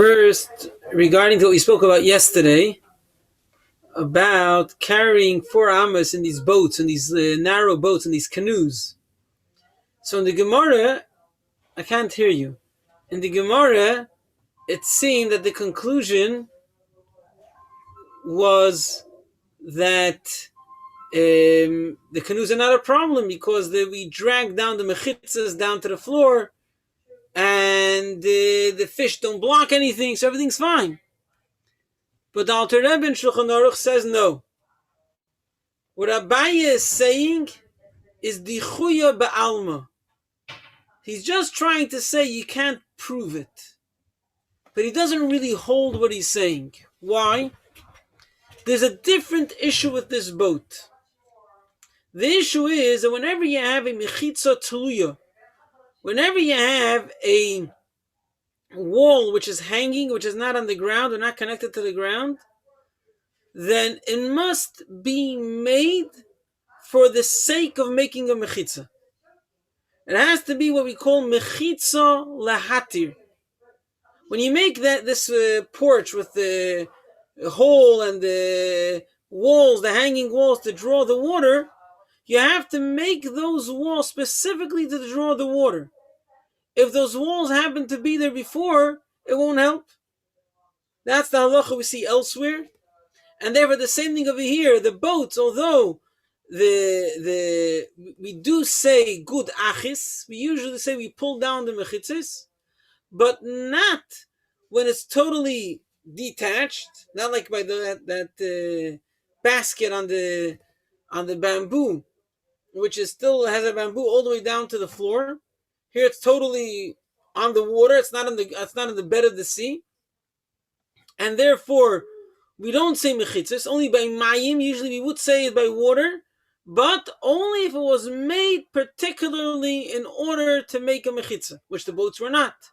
First, regarding what we spoke about yesterday, about carrying 4 amos in these boats, in these narrow boats, in these canoes. So in the Gemara, I can't hear you. In the Gemara, it seemed that the conclusion was that the canoes are not a problem because we drag down the mechitzas down to the floor and the fish don't block anything, so everything's fine. But the Alter Rebbe in Shulchan Aruch says no. What Abaye is saying is dichuya ba'alma. He's just trying to say you can't prove it. But he doesn't really hold what he's saying. Why? There's a different issue with this boat. The issue is that whenever you have a mechitza tluya, whenever you have a wall which is hanging, which is not on the ground or not connected to the ground, then it must be made for the sake of making a mechitza. It has to be what we call mechitza lahatir. When you make this porch with the hole and the walls, the hanging walls to draw the water, you have to make those walls specifically to draw the water. If those walls happen to be there before, it won't help. That's the halacha we see elsewhere. And therefore the same thing over here, the boats, although we do say good achis, we usually say we pull down the mechitzis, but not when it's totally detached, not like by that basket on the bamboo, which is still has a bamboo all the way down to the floor. Here it's totally on the water. It's not in the bed of the sea, and therefore we don't say mechitzas. Only by mayim. Usually we would say it by water, but only if it was made particularly in order to make a mechitza, which the boats were not,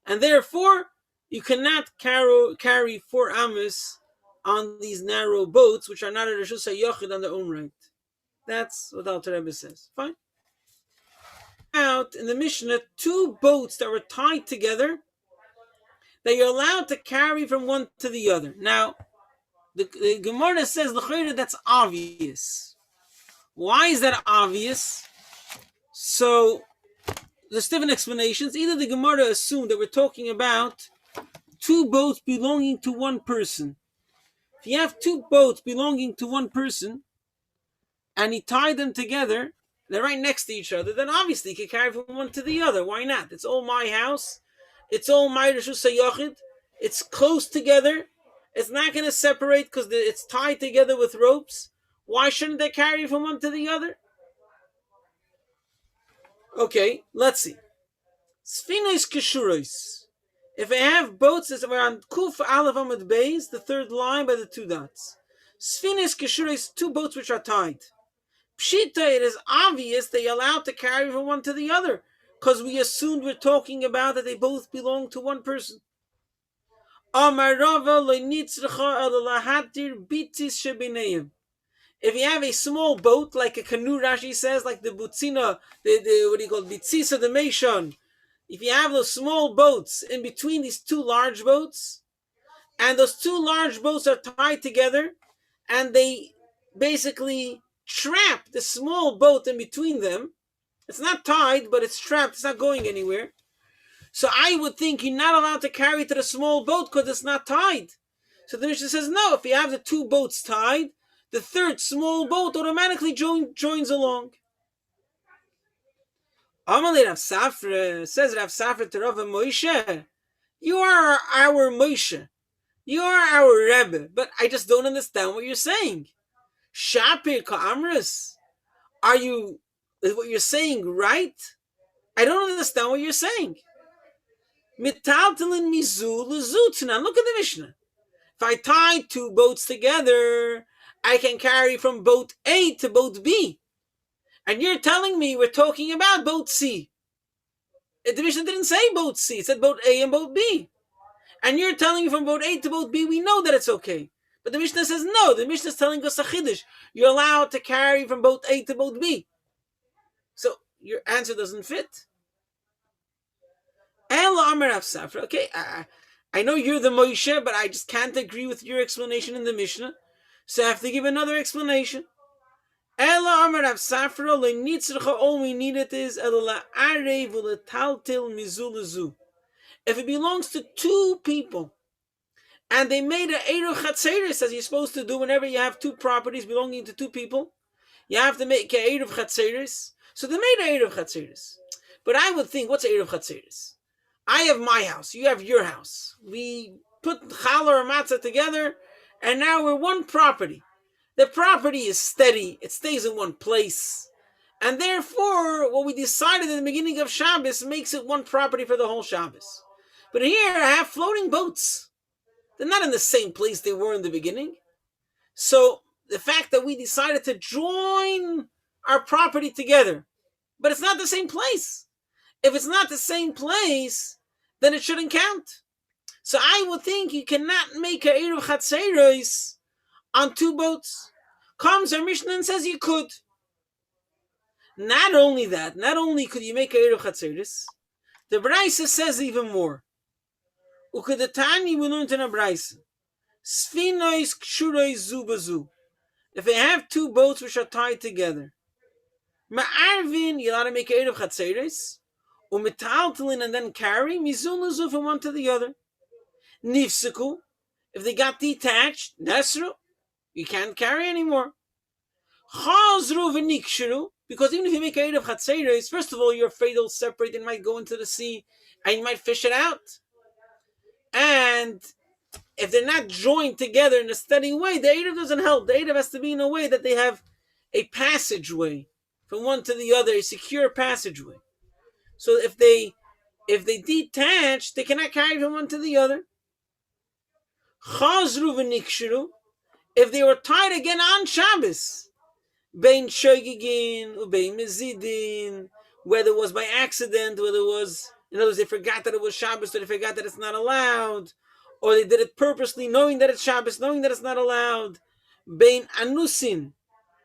and therefore you cannot carry 4 amos on these narrow boats, which are not a reshus hayochid on their own right. That's what Alter Rebbe says. Fine. Out in the Mishnah, 2 boats that were tied together that you're allowed to carry from one to the other. Now, the Gemara says that's obvious. Why is that obvious? So there's different explanations. Either the Gemara assumed that we're talking about 2 boats belonging to one person. If you have 2 boats belonging to one person and he tied them together, they're right next to each other, then obviously you can carry from one to the other. Why not? It's all my house. It's all my reshus hayochid. It's close together. It's not going to separate because it's tied together with ropes. Why shouldn't they carry from one to the other? Okay, let's see. Sfinos keshuros. If I have boats, it's around Kuf Aleph Amud Beis, the 3rd line by the 2 dots. Sfinos keshuros, 2 boats which are tied. Pshita, it is obvious that you're allowed to carry from one to the other, because we assumed we're talking about that they both belong to one person. If you have a small boat, like a canoe, Rashi says, like the butzina, bitzisa the meishon. If you have those small boats in between these 2 large boats, and those 2 large boats are tied together, and they basically trap the small boat in between them, it's not tied, but it's trapped, it's not going anywhere. So I would think you're not allowed to carry to the small boat because it's not tied. So the Mishnah says, no, if you have the 2 boats tied, the 3rd small boat automatically joins along. Amalei Rav Safra, says Rav Safra to Rav Moshe, you are our Moshe. You are our Rebbe, but I just don't understand what you're saying. Shapir ka'amris, is what you're saying right? I don't understand what you're saying. Mitaltalin mizu l'zutna. Look at the Mishnah. If I tie 2 boats together, I can carry from boat A to boat B. And you're telling me we're talking about boat C. The Mishnah didn't say boat C, it said boat A and boat B. And you're telling me from boat A to boat B, we know that it's okay. But the Mishnah says no. The Mishnah is telling us a chiddush. You're allowed to carry from boat A to boat B. So your answer doesn't fit. Ela Amar Rav Safra. Okay, I know you're the Moshe, but I just can't agree with your explanation in the Mishnah. So I have to give another explanation. Ella Amar Rav Safra le'nitzrcha, all we need it is ela la'arev u'letaltil mizu lezu. If it belongs to two people, and they made an Eruv Chatzeris, as you're supposed to do whenever you have two properties belonging to two people, you have to make an Eruv Chatzeris. So they made an Eruv Chatzeris. But I would think, what's Eruv Chatzeris? I have my house, you have your house. We put challah or matzah together, and now we're one property. The property is steady, it stays in one place. And therefore, what we decided in the beginning of Shabbos makes it one property for the whole Shabbos. But here I have floating boats. They're not in the same place they were in the beginning. So the fact that we decided to join our property together, but it's not the same place. If it's not the same place, then it shouldn't count. So I would think you cannot make a Eruv Chatzeros on two boats. Comes our Mishnah and says you could. Not only that, not only could you make a Eruv Chatzeros, the Braisa says even more. Ukadetani, we learned in a Braisa. Sfinois kshurois zubazu. If they have two boats which are tied together, ma'arvin, you're allowed to make a Eruv Chatzeros, u'metaltalin, and then carry mizulazu from one to the other. Nifsiku, if they got detached, nesru, you can't carry anymore. Chazru v'nikshiru, because even if you make a Eruv Chatzeros, first of all, you're afraid they'll separate and might go into the sea, and you might fish it out. And if they're not joined together in a steady way, the Eruv doesn't help. The Eruv has to be in a way that they have a passageway from one to the other, a secure passageway. So if they detach, they cannot carry from one to the other. Chazru v'nikshiru, if they were tied again on Shabbos, bein shogigin ubein mezidin, whether it was by accident, whether it was, in other words, they forgot that it was Shabbos, or they forgot that it's not allowed, or they did it purposely, knowing that it's Shabbos, knowing that it's not allowed. Bein anusin,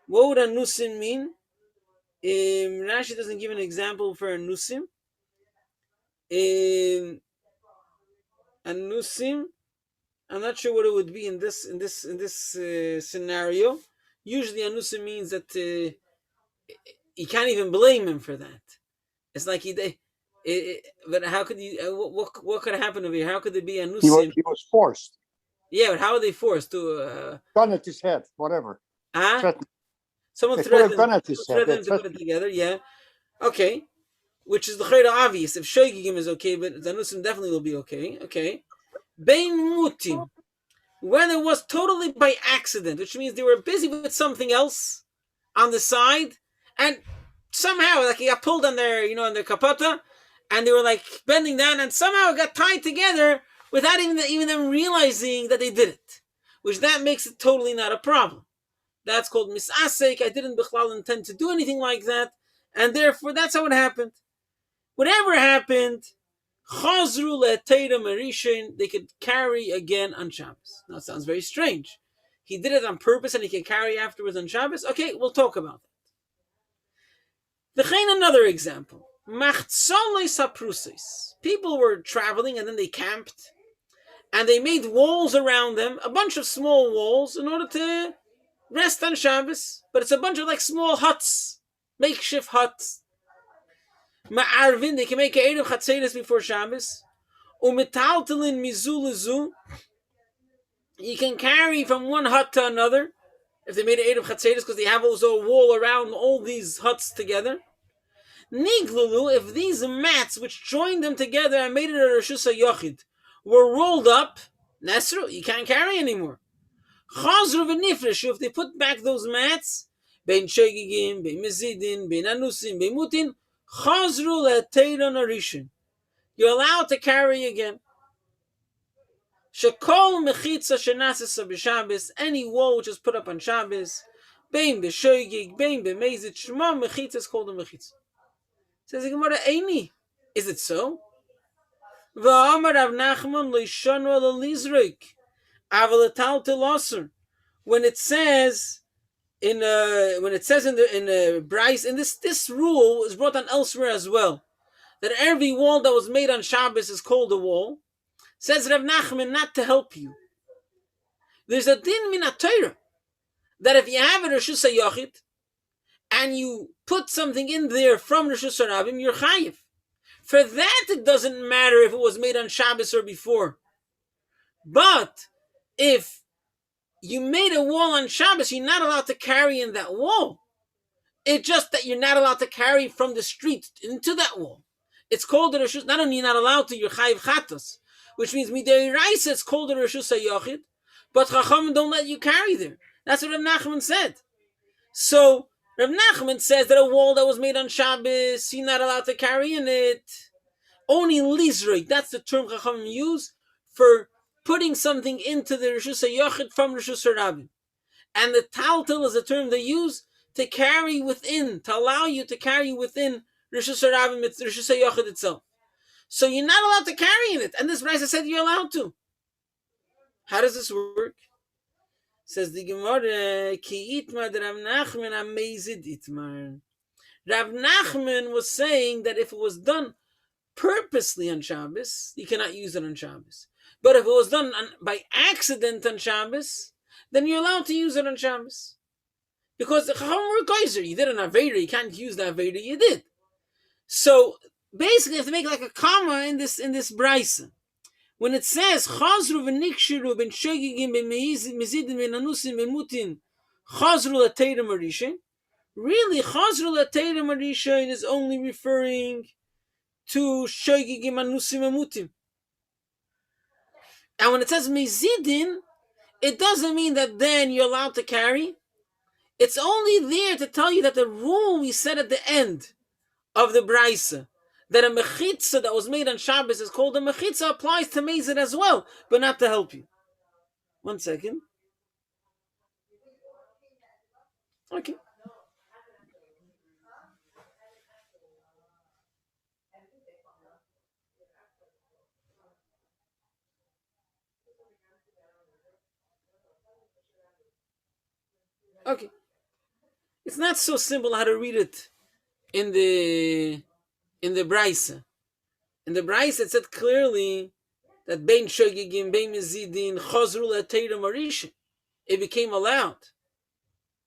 what would anusin mean? Rashi doesn't give an example for anusim. Anusim, I'm not sure what it would be in this scenario. Usually, anusim means that you can't even blame him for that. It's like but how could you? What could happen over here? How could there be anusim? He was forced. Yeah, but how are they forced to? Gun at his head, whatever. Someone threatened to put it together. Yeah, okay. Which is the chayra obvious. If shoygigim is okay, but zanusim definitely will be okay. Okay. Bein mutim, when it was totally by accident, which means they were busy with something else on the side, and somehow, like, he got pulled on their, on their kapata, and they were like bending down, and somehow it got tied together without even them realizing that they did it, which that makes it totally not a problem. That's called misasek. I didn't bichlal intend to do anything like that, and therefore that's how it happened. Whatever happened, chazru le'teira merishin, they could carry again on Shabbos. Now it sounds very strange. He did it on purpose and he can carry afterwards on Shabbos. Okay, we'll talk about that. V'chein, another example. Machzoles haprusis. People were traveling and then they camped, and they made walls around them, a bunch of small walls, in order to rest on Shabbos. But it's a bunch of like small huts, makeshift huts. Ma'arvin, they can make an Eruv Chatzeros before Shabbos. Umetaltalin mizu lezu, you can carry from one hut to another, if they made an Eruv Chatzeros, because they have also a wall around all these huts together. Niglulu, if these mats which joined them together and made it a Reshus HaYochid were rolled up, Nesru, you can't carry anymore. Chazru v'nifreshu, if they put back those mats, bein shogigim, bein mezidin, bein anusim, bein mutin, chazru le'teira narishin, you're allowed to carry again. Shekol mechitza shenasesa b'Shabbos, any wall which is put up on Shabbos, bein b'shogig, bein b'mezid, shema mechitza is called a mechitza. Says the Gemara, Eini, is it so? V'amar Rav Nachman lo'ishanu l'lizrik, aval etal teloser. When it says in the Bryce, and this rule is brought on elsewhere as well, that every wall that was made on Shabbos is called a wall. Says Rav Nachman, not to help you. There's a din min Torah that if you have a Reshus HaYachid and you put something in there from Reshus HaRabim, you're chayiv. For that, it doesn't matter if it was made on Shabbos or before. But if you made a wall on Shabbos, you're not allowed to carry in that wall. It's just that you're not allowed to carry from the street into that wall. It's called the Reshus. Not only you're not allowed to, you're chayiv chatos, which means midei raisa. It's called the Reshus HaYachid, but Chachamim don't let you carry there. That's what Rav Nachman said. So Rav Nachman says that a wall that was made on Shabbos, you're not allowed to carry in it. Only lizrei. That's the term Chachamim use for putting something into the Reshus HaYachid from Reshus HaRabim. And the taltel is a term they use to carry within, to allow you to carry within Reshus HaRabim, it's Reshus HaYachid itself. So you're not allowed to carry in it. And this Brisa said you're allowed to. How does this work? Says the Gemara, Ki itmar Rav Nachman amazid itmar. Rav Nachman was saying that if it was done purposely on Shabbos, you cannot use it on Shabbos. But if it was done by accident on Shabbos, then you're allowed to use it on Shabbos. Because the Chacham were geyser. You did an Aveda, you can't use the Aveda you did. So basically you have to make like a comma in this Brisa. When it says Chazru v'nikshiru ben shegigim ben mezidim ben anusim ben mutin Chazru l'teira marishin, really Chazru l'teira marishin is only referring to shegigim anusim and mutim. And when it says mezidin, it doesn't mean that then you're allowed to carry. It's only there to tell you that the rule we said at the end of the Brisa, that a mechitza that was made on Shabbos is called a mechitza, applies to mezid as well, but not to help you. 1 second. Okay. Okay. It's not so simple how to read it in the Brisa. In the Brisa it said clearly that bein shogigim, bein mezidin, chazru l'teira marishin. It became allowed.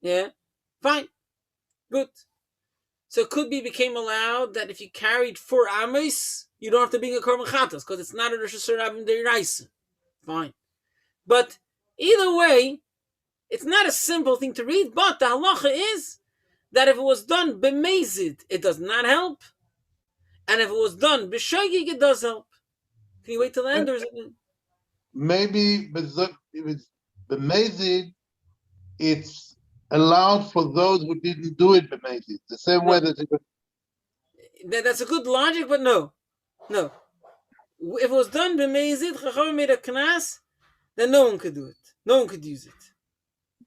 Yeah? Fine. Good. So it could be became allowed that if you carried 4 amos, you don't have to bring a korban chatas because it's not a Reshus HaRabim deiraisa. Fine. But either way, it's not a simple thing to read, but the halacha is that if it was done b'mezid, it does not help. And if it was done b'shogig, it does help. Can you wait till the end? Or is it... Maybe if it's b'mezid, it's allowed for those who didn't do it b'mezid. The same way that that's a good logic, but no. If it was done b'mezid, Chacham made a knas, then no one could do it. No one could use it.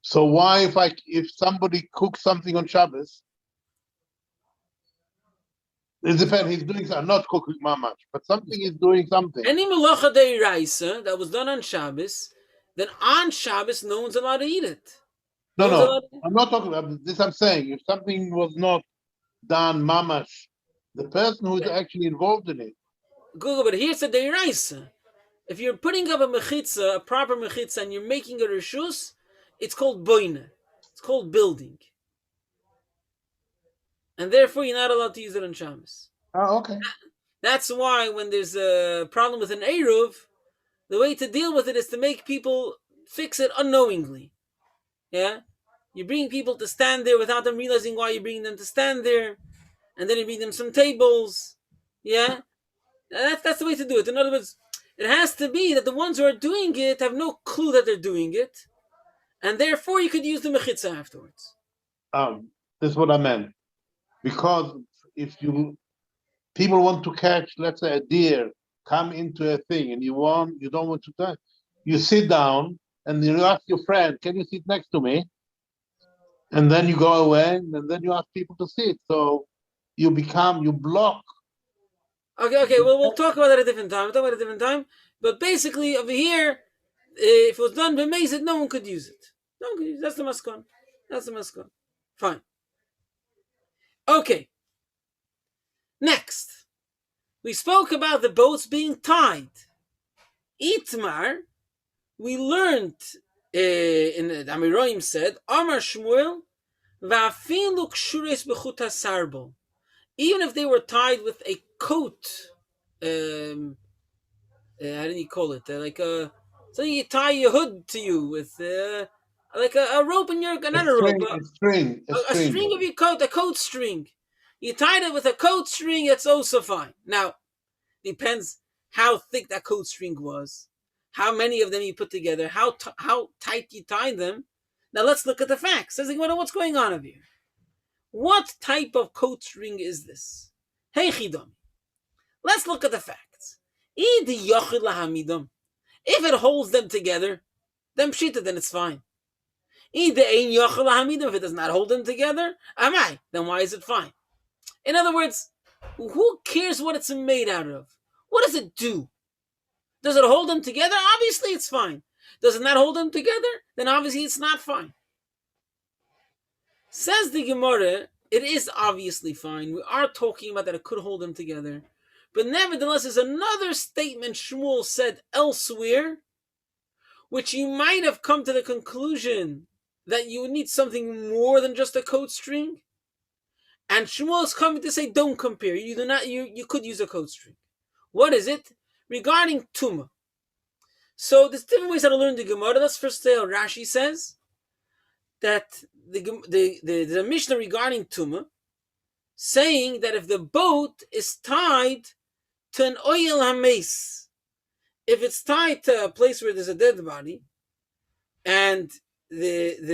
So why, if somebody cooks something on Shabbos, it depends. He's doing something, not cooking mamash, but something is doing something. Any melacha deiraisa that was done on Shabbos, then on Shabbos no one's allowed to eat it. No, I'm not talking about this. I'm saying if something was not done mamash, the person who's actually involved in it. Google, but here's the deiraisa. If you're putting up a mechitza, a proper mechitza, and you're making a reshus, it's called boina. It's called building. And therefore, you're not allowed to use it on Shabbos. Oh, okay. That's why when there's a problem with an Eruv, the way to deal with it is to make people fix it unknowingly. Yeah? You bring people to stand there without them realizing why you're bringing them to stand there. And then you bring them some tables. Yeah? That's the way to do it. In other words, it has to be that the ones who are doing it have no clue that they're doing it. And therefore, you could use the mechitza afterwards. This is what I meant. Because if people want to catch, let's say, a deer, come into a thing, and you don't want to touch, you sit down and you ask your friend, "Can you sit next to me?" And then you go away, and then you ask people to sit. So you block. Okay. Well, we'll talk about that at a different time. But basically, over here, if it was done by Mezid, no one could use it. No one could use it. That's the maskon. Fine. Okay. Next, we spoke about the boats being tied. Itmar, we learned in the Amiroim said, Amar Shmuel, Va'afilu kshures b'chut hasarbo. Even if they were tied with a coat, how do you call it? So you tie your hood to you with like a rope in your, not a rope, a string of your coat, a coat string. You tied it with a coat string, it's also fine. Now, depends how thick that coat string was, how many of them you put together, how tight you tied them. Now let's look at the facts. Says, what's going on over here? What type of coat string is this? Hey Chidam, let's look at the facts. If it holds them together, then pshita, then it's fine. If it does not hold them together, then why is it fine? In other words, who cares what it's made out of? What does it do? Does it hold them together? Obviously it's fine. Does it not hold them together? Then obviously it's not fine. Says the Gemara, it is obviously fine. We are talking about that it could hold them together. But nevertheless, there's another statement Shmuel said elsewhere, which you might have come to the conclusion that you would need something more than just a coat string. And Shmuel is coming to say, don't compare. You could use a coat string. What is it? Regarding Tumah. So there's different ways how to learn the Gemara. Let's first say how Rashi says that the Mishnah regarding Tumah, saying that if the boat is tied to an oil hames, if it's tied to a place where there's a dead body, and it's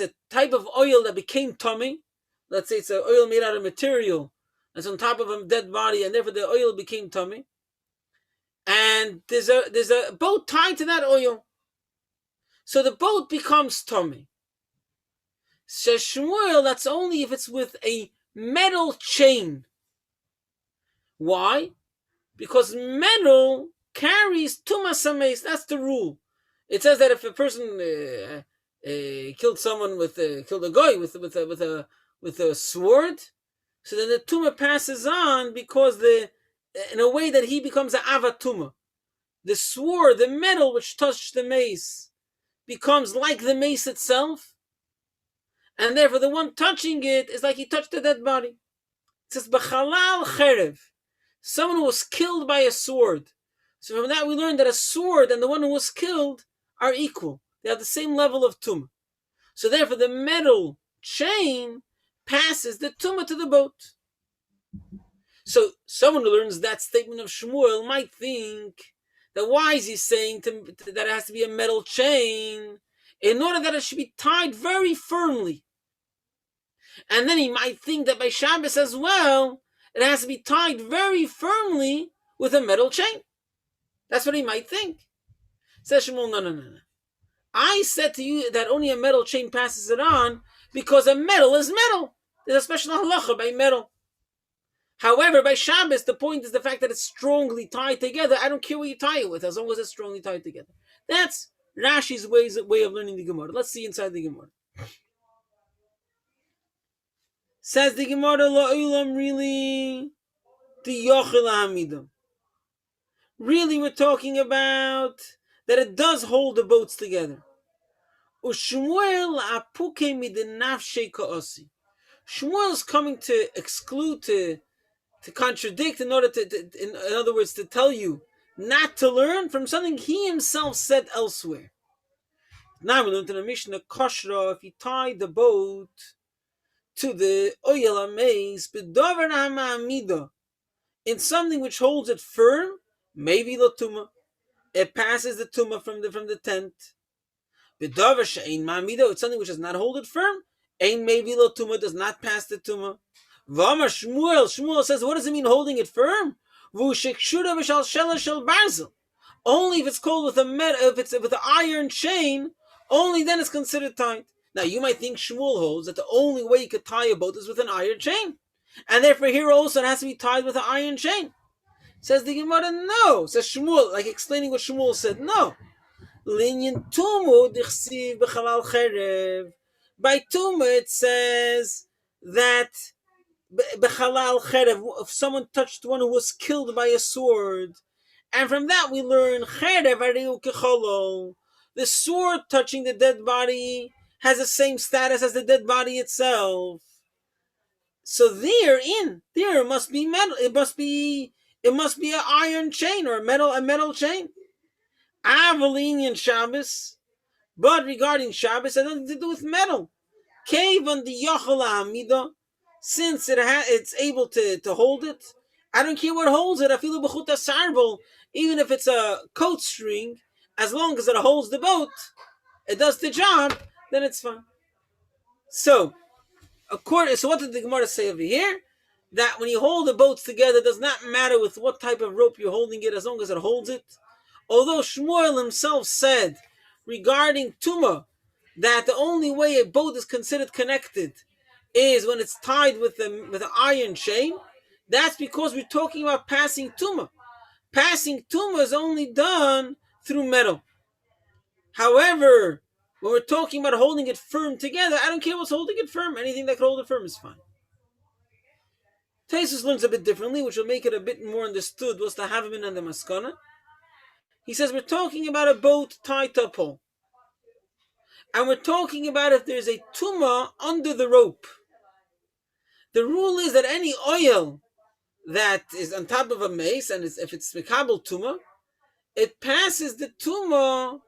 a type of oil that became tummy, let's say it's an oil made out of material that's on top of a dead body, and therefore the oil became tummy, and there's a boat tied to that oil, so the boat becomes tummy. Says Shmuel, that's only if it's with a metal chain. Why? Because metal carries tumas hames. That's the rule. It says that if a person killed someone killed a guy with a sword, so then the tumah passes on because in a way that he becomes an avatuma. The sword, the metal which touched the mace, becomes like the mace itself, and therefore the one touching it is like he touched the dead body. It says b'chalal cherev, someone who was killed by a sword. So from that we learn that a sword and the one who was killed are equal. They have the same level of tumah. So therefore the metal chain passes the tumah to the boat. So someone who learns that statement of Shmuel might think that why is he saying that it has to be a metal chain in order that it should be tied very firmly. And then he might think that by Shabbos as well, it has to be tied very firmly with a metal chain. That's what he might think. Says Shmuel, no. I said to you that only a metal chain passes it on because a metal is metal. There's a special halacha by metal. However, by Shabbos, the point is the fact that it's strongly tied together. I don't care what you tie it with, as long as it's strongly tied together. That's Rashi's way of learning the Gemara. Let's see inside the Gemara. Says the Gemara, La'ulam, really, the Yochel Hamidam. Really, we're talking about that it does hold the boats together. Ushmuel apuke midinafshe ka'osi. Shmuel is coming to exclude, to contradict, in order in other words, to tell you not to learn from something he himself said elsewhere. Now we learned in the Mishnah, Koshra, if you tie the boat to the oyel hameis, b'dover ha'ma'amida, in something which holds it firm, maybe the tumah, it passes the tumah from the tent. B'dover she'ein ma'amida, it's something which does not hold it firm, ein maybe the tumah, does not pass the tumah. V'amar Shmuel says, what does it mean holding it firm? V'ushekshura v'shal shela shel barzel. Only if it's called with if it's with an iron chain, only then it's considered tight. Now you might think Shmuel holds that the only way you could tie a boat is with an iron chain, and therefore here also it has to be tied with an iron chain. Says the Gemara, no. Says Shmuel, like explaining what Shmuel said, no. Linyan tumu dichsiv b'chalal cherev. By tumah it says that b'chalal cherev, if someone touched one who was killed by a sword, And from that we learn the sword touching the dead body has the same status as the dead body itself. So there must be metal. It must be an iron chain or a metal chain. Avalinian Shabbos, but regarding Shabbos, it has nothing to do with metal. Cave on the Yachala Hamida, since it's able to hold it. I don't care what holds it. I feel b'chuta sarbel, even if it's a coat string, as long as it holds the boat, it does the job. Then it's fine. So what did the Gemara say over here? That when you hold the boats together, it does not matter with what type of rope you're holding it, as long as it holds it. Although Shmuel himself said regarding Tumah that the only way a boat is considered connected is when it's tied with an iron chain, that's because we're talking about passing Tumah. Passing Tumah is only done through metal. However, when we're talking about holding it firm together, I don't care what's holding it firm. Anything that can hold it firm is fine. Taisus learns a bit differently, which will make it a bit more understood. What's the Havamin and the Maskana? He says we're talking about a boat tied to a pole. And we're talking about if there's a tumah under the rope. The rule is that any oil that is on top of a mace, and if it's mekabel tumah, it passes the tumah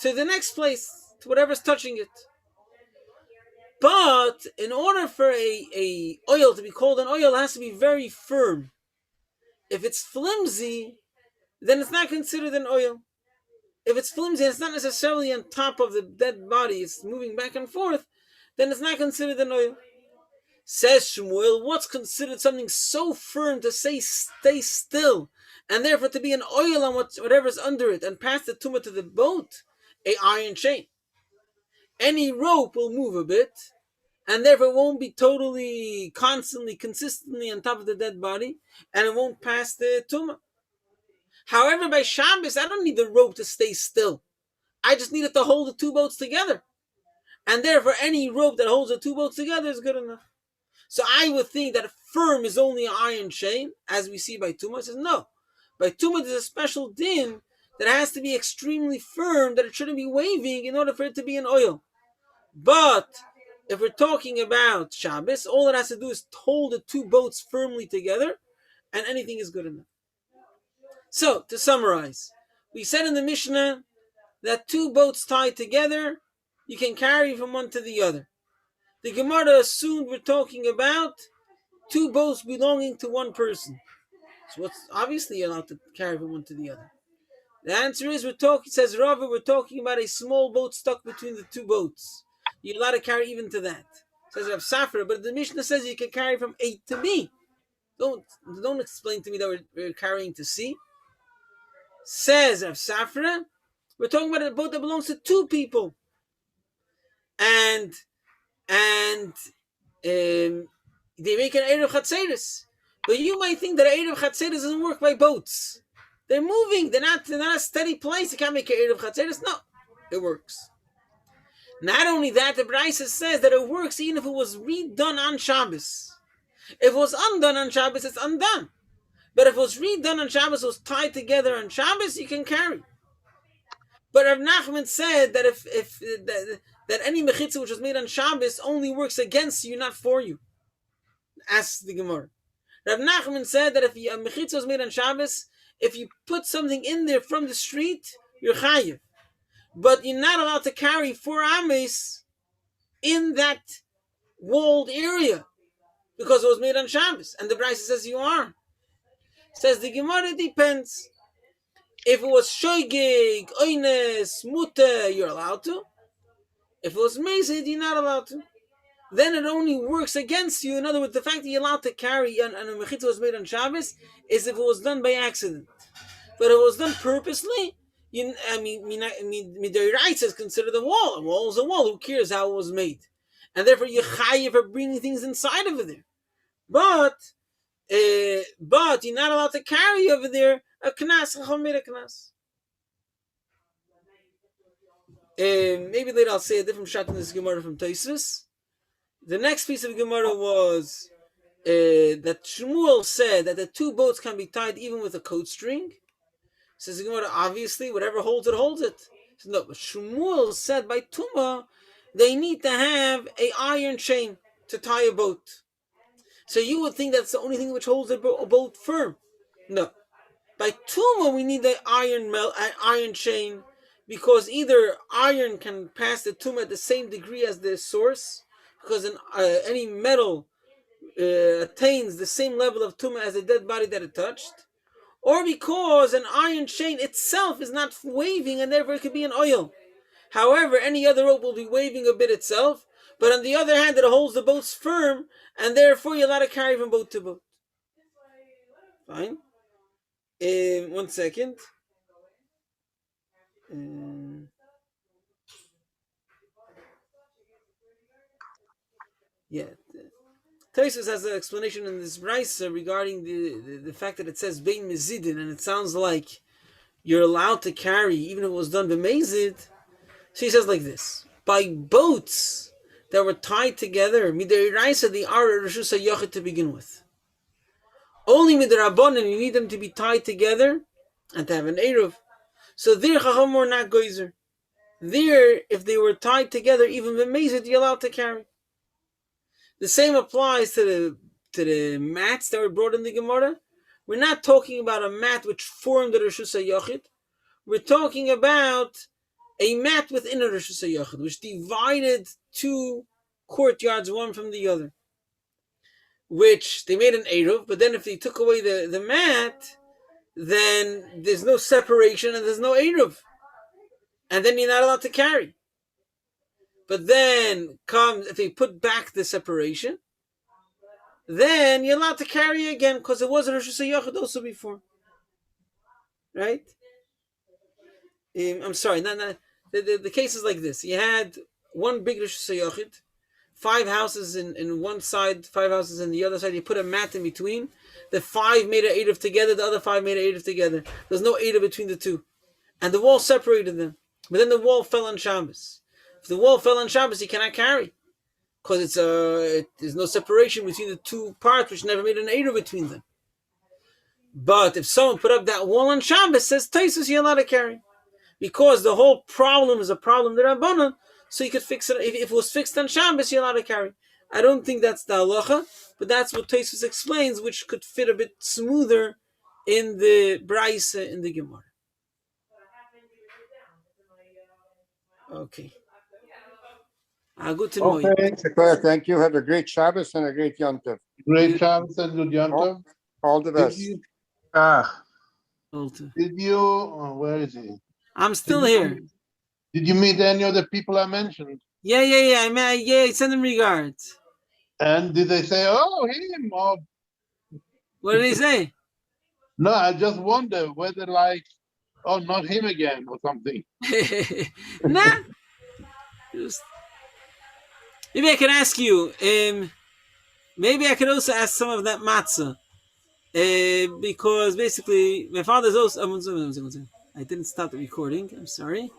to the next place, to whatever's touching it. But in order for a oil to be called an oil, it has to be very firm. If it's flimsy, then it's not considered an oil. If it's flimsy and it's not necessarily on top of the dead body, it's moving back and forth, then it's not considered an oil. Says Shmuel, what's considered something so firm to say stay still, and therefore to be an oil on whatever's under it, and pass the tumah to the boat? A iron chain. Any rope will move a bit, and therefore it won't be totally, consistently on top of the dead body, and it won't pass the tumah. However, by Shabbos, I don't need the rope to stay still. I just need it to hold the two boats together. And therefore, any rope that holds the two boats together is good enough. So I would think that firm is only an iron chain, as we see by Tumah. It says no. By Tumah, there's a special din that it has to be extremely firm, that it shouldn't be waving in order for it to be an oil. But if we're talking about Shabbos, all it has to do is hold the two boats firmly together, and anything is good enough. So, to summarize, we said in the Mishnah that two boats tied together, you can carry from one to the other. The Gemara assumed we're talking about two boats belonging to one person. So what's obviously allowed to carry from one to the other? The answer is says Rava, we're talking about a small boat stuck between the two boats. You're allowed to carry even to that. Says Rav Safra, but the Mishnah says you can carry from A to B. Don't explain to me that we're carrying to C. Says Rav Safra, we're talking about a boat that belongs to two people. And they make an Erev Chatzeres. But you might think that an Erev Chatzeres doesn't work by boats. They're moving. They're not a steady place. You can't make an Erev Chatzeres. No, it works. Not only that, the Brisa says that it works even if it was redone on Shabbos. If it was undone on Shabbos, it's undone. But if it was redone on Shabbos, it was tied together on Shabbos, you can carry. But Rav Nachman said that that any mechitza which was made on Shabbos only works against you, not for you. Asks the Gemara. Rav Nachman said that if a mechitza was made on Shabbos, if you put something in there from the street, you're chayiv. But you're not allowed to carry 4 ames in that walled area because it was made on Shabbos. And the Brisa says you are. Says the Gemara, depends. If it was shoygig, oines, muta, you're allowed to. If it was mezid, you're not allowed to. Then it only works against you. In other words, the fact that you're allowed to carry and a mechitza was made on Shabbos is if it was done by accident. But if it was done purposely, midiraisa is considered a wall. A wall is a wall. Who cares how it was made? And therefore, you're chayiv for bringing things inside of it there. But you're not allowed to carry over there a knas. Chacham made a knas. Maybe later I'll say a different shot in this Gemara from Tosfos. The next piece of Gemara was that Shmuel said that the two boats can be tied even with a coat string. Says the Gemara, obviously, whatever holds it, holds it. So no, but Shmuel said by Tuma, they need to have a iron chain to tie a boat. So you would think that's the only thing which holds a boat firm. No. By Tuma, we need the iron chain, because either iron can pass the Tuma at the same degree as the source, because any metal attains the same level of Tuma as a dead body that it touched, or because an iron chain itself is not waving and therefore it could be an oil. However, any other rope will be waving a bit itself, but on the other hand, it holds the boats firm, and therefore you're allowed to carry from boat to boat. Fine. 1 second. Yeah. Tosfos has an explanation in this brisa regarding the fact that it says bein mezidin, and it sounds like you're allowed to carry even if it was done b'mezid. So he says like this: by boats that were tied together, midiraisa the ara reshus hayachid to begin with. Only midirabanan you need them to be tied together and to have an eruv. So there chacham were not goizer. There, if they were tied together, even b'mezid, you're allowed to carry. The same applies to the mats that were brought in the Gemara. We're not talking about a mat which formed the Reshus HaYachid. We're talking about a mat within a Reshus HaYachid, which divided two courtyards, one from the other. Which they made an Eruv, but then if they took away the mat, then there's no separation and there's no Eruv. And then you're not allowed to carry. But then if they put back the separation, then you're allowed to carry again, because it was a Rosh Hashanah also before. Right? I'm sorry, the case is like this. You had one big Rosh Hashanah, 5 houses in one side, 5 houses in the other side. You put a mat in between. The 5 made an Eruv together, the other 5 made an Eruv together. There's no Eruv between the two. And the wall separated them. But then the wall fell on Shabbos. If the wall fell on Shabbos, you cannot carry, because there's no separation between the two parts, which never made an Eruv between them. But if someone put up that wall on Shabbos, says Tosfos, you're allowed to carry, because the whole problem is a problem that Rabbanan, so you could fix it. If it was fixed on Shabbos, you're allowed to carry. I don't think that's the halacha, but that's what Tosfos explains, which could fit a bit smoother in the Braisa in the Gemara. Okay. Good to know you. Okay, thank you. Have a great Shabbos and a great Yom Tov. Great Shabbos and good Yom Tov. All the best. Where is he? I'm still here. Did you meet any of the people I mentioned? Yeah. I send them regards. And did they say, oh, him? Or... What did they say? No, I just wonder whether like, oh, not him again or something. Nah. Maybe I can ask you, maybe I could also ask some of that matzah. Because basically, my father's also... I didn't stop the recording, I'm sorry.